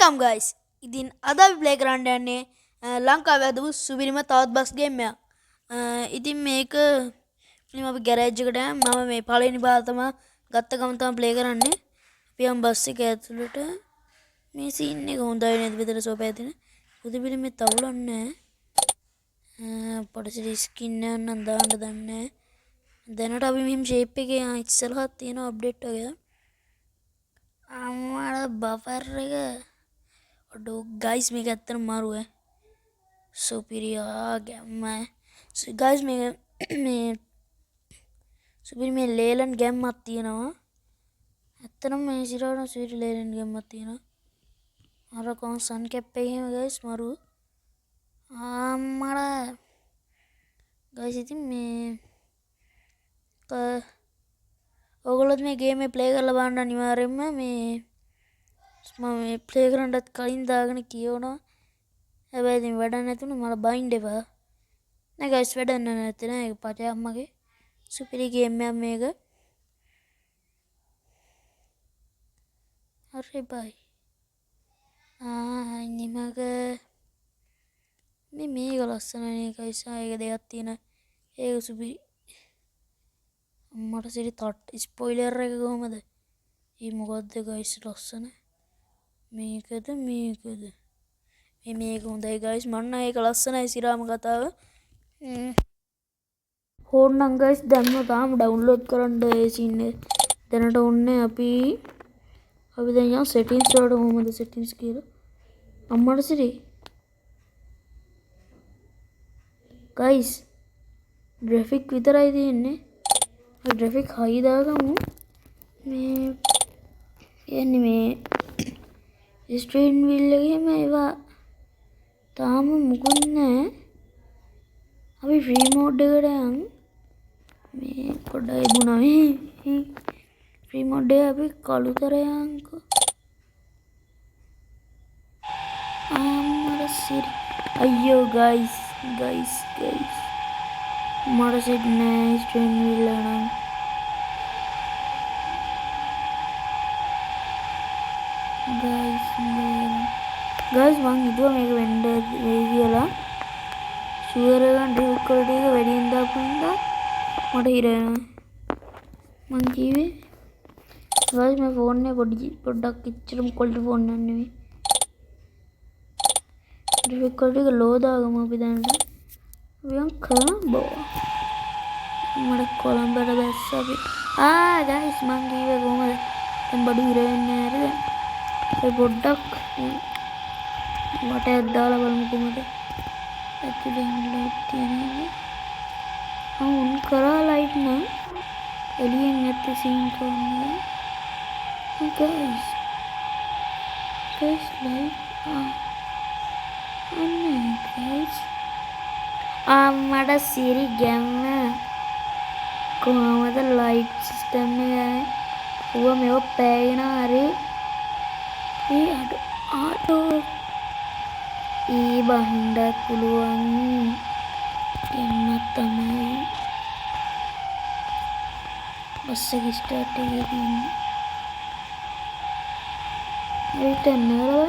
Welcome guys. ඉතින් අද අපි ප්ලේ කරන්න යන්නේ ලංකාවේ හදපු සුපිරිම තවත් බස් ගේම් එකක්. ඉතින් මේක ඉතින් අපි ගෑරේජ් එකට මම මේ පළවෙනි පාර තමයි ගත්ත ගමන් තමයි ප්ලේ කරන්නේ. අපි යම් බස් එක ඇතුළට මේ සීන් එක හොඳයි නේද විතර සෝපෑදින. පුදු පිළිමේ තවුලන්නේ නැහැ. පොඩි ස්කින් එක නම් දාන්න දන්නේ නැහැ. දැනට අපි මෙහෙම ෂේප් එකේ ඉස්සරහත් තියෙන අප්ඩේට් එක. අම්මා බෆර් එක අඩෝ ගයිස් මේක ඇත්තටම මාරු ඈ. සුපිරියා ගැම්ම. ගයිස් මේ සුපිරි මේ ලේලන් ගැම්මක් තියෙනවා. ඇත්තටම මේ සිරාවන සුපිරි ලේලන් ගැම්මක් තියෙනවා. අර කොහොම සන් කැප් එකේම ගයිස් මාරු. අම්මලා ගයිස් ඉතින් මේ ඔයගොල්ලොත් මේ ගේම් එක ප්ලේ කරලා බලන්න අනිවාර්යෙන්ම මේ මම මේ ප්ලේ කරන්නත් කලින් දාගෙන කියවනවා. හැබැයි ඉතින් වැඩක් නැතුණු මල බයින්ඩ් එපා. නෑ ගයිස් වැඩක් නැත්තේ නෑ ඒක පචයක් මගේ. සුපිරි ගේම් එකක් මේක. හරි බයි. නිමක මේක ලස්සනනේ ගයිස්. ඒක දෙකක් තියෙන. ඒක සුපිරි. මට සිරි තට් ස්පොයිලර් එක කොහමද? ඊ මොකද්ද ගයිස් ලස්සන? මේකද මේක හොඳයි ගයිස්. මන්න ඒක ලස්සනයි සිරාම කතාව. ඕන්නම් ගයිස් දැන්ම තාම ඩවුන්ලෝඩ් කරන්න ඒ සීන් එක. දැනට ඔන්නේ අපි දැන් යන් සෙටින්ස් වලට කොහමද සෙටින්ස් කියලා. අම්මට සිරි ගයිස් ග්‍රැෆික් විතරයි තියෙන්නේ. ග්‍රැෆික් හයි දාගමු. මේ කියන්නේ මේ ස්ට්‍රීන් විල් එකේම ඒවා තාම මුකුත් නැහැ. අපි ෆ්‍රී මෝඩ් එකට යන් මේ පොඩ්ඩක් එමුනා මේ ෆ්‍රී මෝඩ් එක අපි කළුතර යන්කෝ. අම්මර සිරි අයියෝ ගයිස් මට සෙට් නෑ ස්ට්‍රීන් විල් එක නම්. ගයිස් මං හිතුවා මේක වෙන්න වෙයි කියලා. ෂුවර් එකෙන් ඩිෆිකල්ටි එක වැඩියෙන් දාපු හින්දා මට හිර වෙනවා. මං කිව්වේ ගයිස් මේ ෆෝන් එක පොඩ්ඩක් ඉච්චරම ක්වොලිටි ෆෝන් එකක් නෙවෙයි. ඩිෆිකල්ටි එක ලෝ දාගමු අපි දැනට. වියන් කලම්බෝ මට කොළඹට දැස්ස අපි. ගයිස් මං කිව්වේ කොහමද දැන් බඩු හිර වෙන්නේ නැහැ නේද? ඒ පොඩ්ඩක් මට ඇද්දාලා බලමු කොහමද ඇතුලේ ලයිට් තියෙන්නේ. උන් කරා ලයිට් නම් එළියෙන් ඇත්ත සීන් කරන්නේ. ගයිස් ලයිට් ගයිස් මට සිරි ගැම්ම කොහමද ලයිට් සිස්ටම් එක ඌව මේව පෑගෙන හරි ආටෝ බහින්ඩත් පුළුවන් එන්නත් තමයි බස් එක ස්ටාර්ට් එකේ තියෙන්නේ. ඒත් නෑ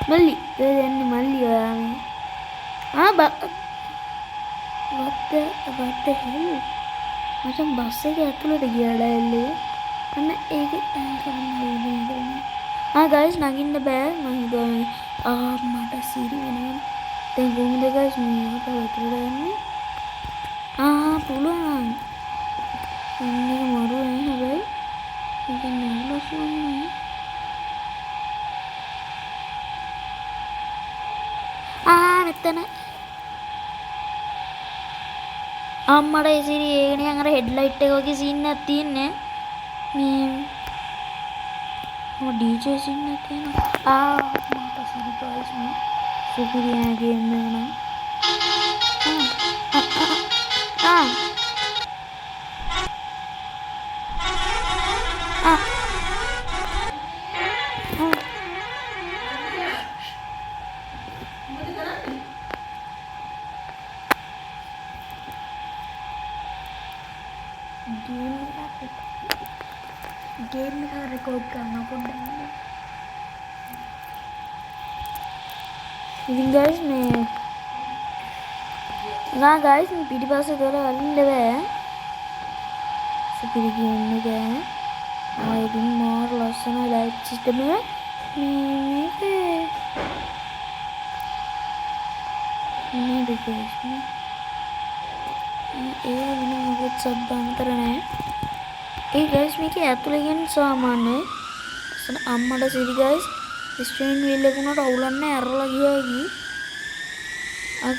මල්ලි දෙන්නේ මල්ලි ඔයා මේ what the hell මචං බස් එකේ ඇතුළට ගියාලා එල්ලේ. අන්න ඒක ගයිස් නගින්න බෑ. මම හිතුවා මට සිරි වෙනවා. දැන් කොහොමද ගයිස් මේකට වතුර දාන්නේ? පුළුවන්. ඉන්නේ මරු නෑ හැබැයි. ඒක නෑ ලස්සනයි. මෙතන අම්මට ඒ සිරි ඒක නිකන් අර හෙඩ්ලයිට් එක වගේ සීන් එකක් තියෙන්නේ. මේ ඩීජේ සීන් එකක් තියෙනවා. මට සිරි ගයිස් මේ සුපිරියා ගේම් එක නම් ගේම් එක රෙකෝඩ් කරනවා පොඩ්ඩක්. ඉතින් guys මේ guys මේ පිටිපස්සේ දොර අරින්න බෑ. සුපිරි ගේම් එක. ඉතින් මාර ලස්සන ලයිට් සිස්ටම් එක මේක guys ඒ වෙන මොකද සබ්බන්තර නැහැ. guys මේකේ ඇතුලේ ගන්න සාමාන්‍යයි. අම්මට සිරි guys ස්ට්‍රේන් වීල් එක උනට අවුලන්නේ ඇරලා ගියා.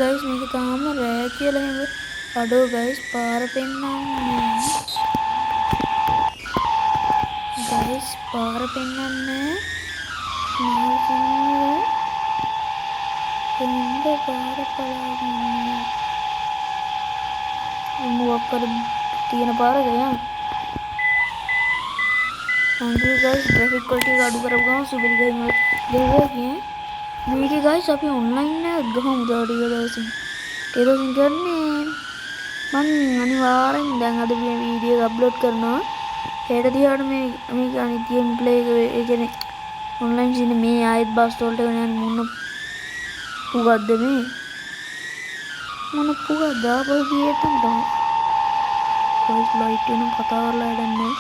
guys මේක තාම රෑ කියලා එහෙම අඩෝ guys පාර පෙන්නන්නේ. guys පාර පෙන්නන්නේ. කොහොමද පාර පලාන්නේ? මොකක් කර තියෙන පාරද යන්නේ? අන්තිම guys graphic quality එක අඩු කරපු ගමන් සුපිරි ගේම් එක දෙවගේ. මේක guys අපි online එකක් ගහමු ටික දවසින්. ටික දවසින් කරන්නේ මම අනිවාර්යෙන් දැන් අද මේ වීඩියෝ එක අප්ලෝඩ් කරනවා. හෙට දිහාට මේ අනිත් ගේම් ප්ලේ එක ඒ කියන්නේ online සින්න මේ ආයෙත් බස් වලට යන මොන පුගක්ද මේ? මොන පුගක්ද ආපහු ගියේ තමයි. guys light එක කතා කරලා ඉඩන්නේ.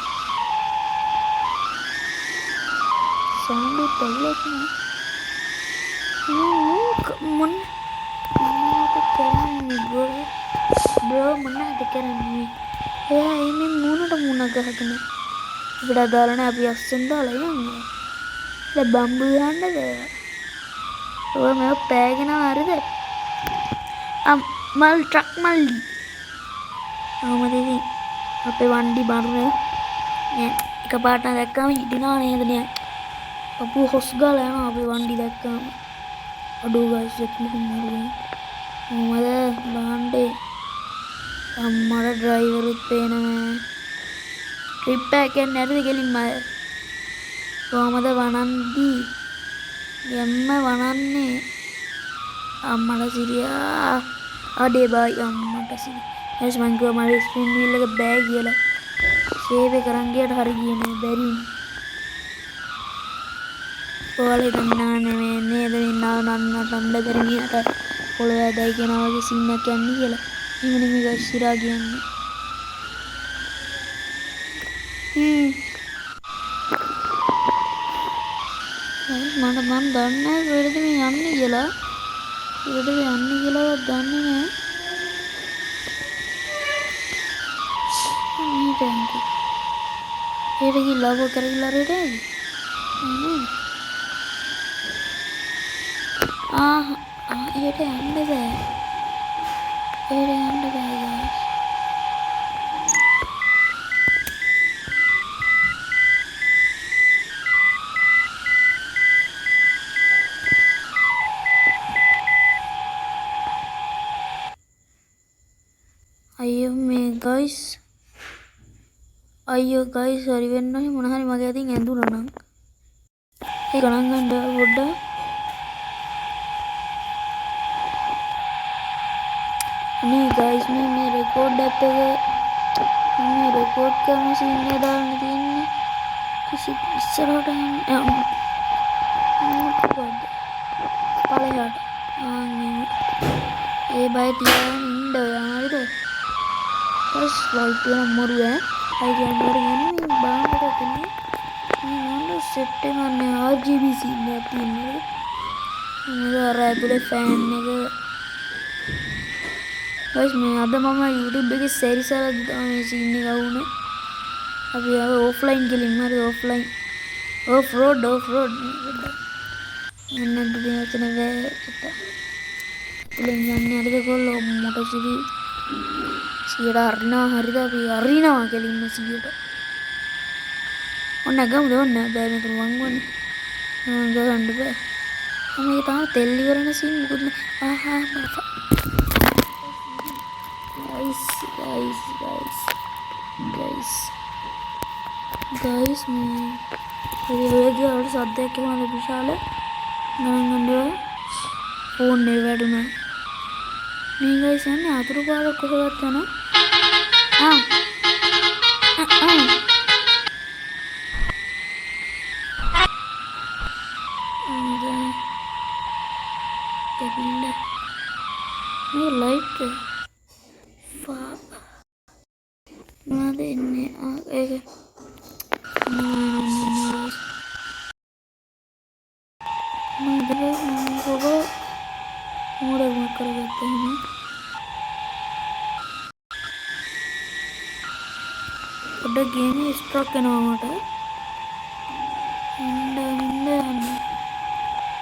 sound එක තවලක් මොනවද කරන්නේ bro මොනවද කරන්නේ? එයා මේ මොනට මුණ ගහගෙන අපිට දාලා නැහැ. අපි අස්සෙන් දාලා යන්නේ. දැන් බම්බු ගන්නද? ඔය මම පෑගෙන හරිද? මල් ට්‍රක් මල්ලි. ආමදේ අපේ වණ්ඩි බරුනේ එකපාරට දැක්කම හිටිනවා නේද නේ? අපු හොස් ගාලා යනවා අපේ වණ්ඩි දැක්කම. අඩෝ guys එක මොකද? මොමද බාණ්ඩේ අම්මර ඩ්‍රයිවරුත් පේනවා. ට්‍රිප් එකක් යන්න ඇරිද ගෙලින්ම අය? කොහමද වණන්දි? යම්ම වණන්නේ අම්මලා සිරියා අඩේ බයි අම්මට සිරි. එස් මං කිව්වා මගේ ස්පින් වීල් එක බෑ කියලා. සේව් එක කරන් ගියට හරි ගියේ නෑ බැරි වුණා. ඔයාලා දන්නානේ මේ නේද නන්න කරමියට පොළොව ඇදයි කියනවා වගේ සීන් එකක් යන්නේ කියලා. එහෙම නෙමෙයි guys සිරා කියන්නේ. මම දන්නේ නැහැ කොහෙද මේ යන්නේ කියලා. කොහෙද මේ යන්නේ කියලාවත් දන්නේ නැහැ. මේ ටැංකි. ඒකට ගිහලා ඔබ කරගිලා රෙඩයි. ඒකට යන්න බෑ. ඒකට යන්න බෑ guys. අයියෝ guys හරි වෙන්නේ මොන හරි මගේ අතින් ඇඳුණා නම් ඒක ගණන් ගන්න පොඩ්ඩක්. මේ guys මේ රෙකෝඩ් එකත් මේ රෙකෝඩ් කරන සීන් එක දාන්න තියෙන්නේ කිසි ඉස්සරහට යන්නේ මොකද පළයහට ඒ බය තියාගෙන ඉන්න ඔයාලද පස් ලයිට් එක මොරුවේ අය කියන්නේ යන්නේ බාහිරට තියෙන්නේ මේ මොන සෙට් එක ගන්න RGB සීන් එකක් තියෙන්නේ මොකද අර ඇතුලේ ෆෑන් එක guys මේ අද මම YouTube එකේ සෙරිසලා මේ සීන් එක වුණේ අපි ආව ඔෆ්ලයින් ගිලින් හරි ඔෆ්ලයින් ඔෆ් රෝඩ් මෙන්න දෙයක්න වේ පුලින් යන්නේ හරිද කොල්ලෝ මොටෝ සිවි සියට අරිනවා හරිද අපි අරිනවා කෙලින්ම සියට ඔන්න ගමුද ඔන්න බෑ මේක වංගුවනේ ගන්න බෑ මේක තාම තෙල් ඉවරන සීන් මොකද guys මේ ඔයගේ වල සද්දයක් එනවා විශාල ගණන් ගන්නවා ෆෝන් එක වැඩුණා මේ guys යන්නේ අතුරු පාරක් කොහෙවත් යනවා කැකිල්ල මේ ලයිට් මොනවද එන්නේ ඒක මෝඩකමක් කරගත්තා එහෙනම් පොඩ්ඩක් ගේම ස්ට්‍රොක් වෙනවා මට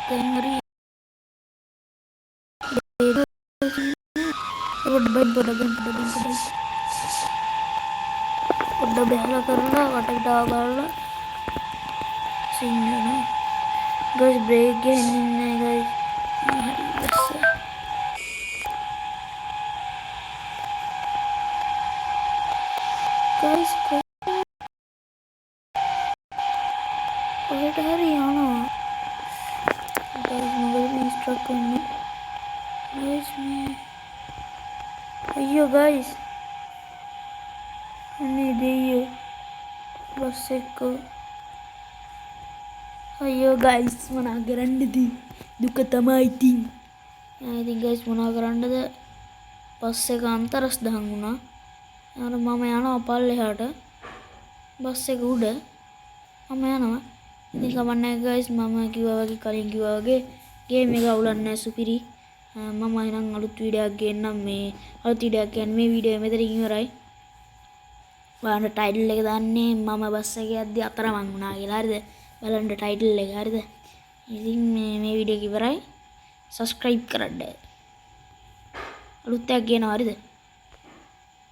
දැන් හරි පොඩ්ඩක් බැලලා කරලා වටකට ආවලා සිංහන ගයිස් බ්‍රේක් ගන්නේ නැහැ ගයිස් ඔහෙට හරි යනවා ගයිස් මොකද මේ ස්ට්‍රක් වෙන්නේ ගයිස් මේ අයියෝ ගයිස් අනේ දෙයියෝ බස් එක අයියෝ ගයිස් මොනා කරන්නද දුක තමයි ඉතින් ගයිස් මොනා කරන්නද බස් එක අන්තරස් දහන් වුණා මම යනවා පල්ලෙහාට බස් එක උඩ මම යනවා ඉතින් කමන්නේ ගයිස් මම කිව්වා වගේ කලින් කිව්වා වගේ ගේම් එක අවුලන්නේ නැහැ සුපිරි මම එහෙනම් අලුත් වීඩියෝ එකක් ගේන්නම් මේ අලුත් වීඩියෝ එකක් කියන්නේ මේ වීඩියෝ එක මෙතනින් ඉවරයි බලන්න ටයිටල් එක දාන්නේ මම බස් එකේ යද්දි අතරමං වුණා කියලා හරිද බලන්න ටයිටල් එක හරිද ඉතින් මේ වීඩියෝ එක ඉවරයි සබ්ස්ක්‍රයිබ් කරන්න අලුත් එකක් ගේනවා හරිද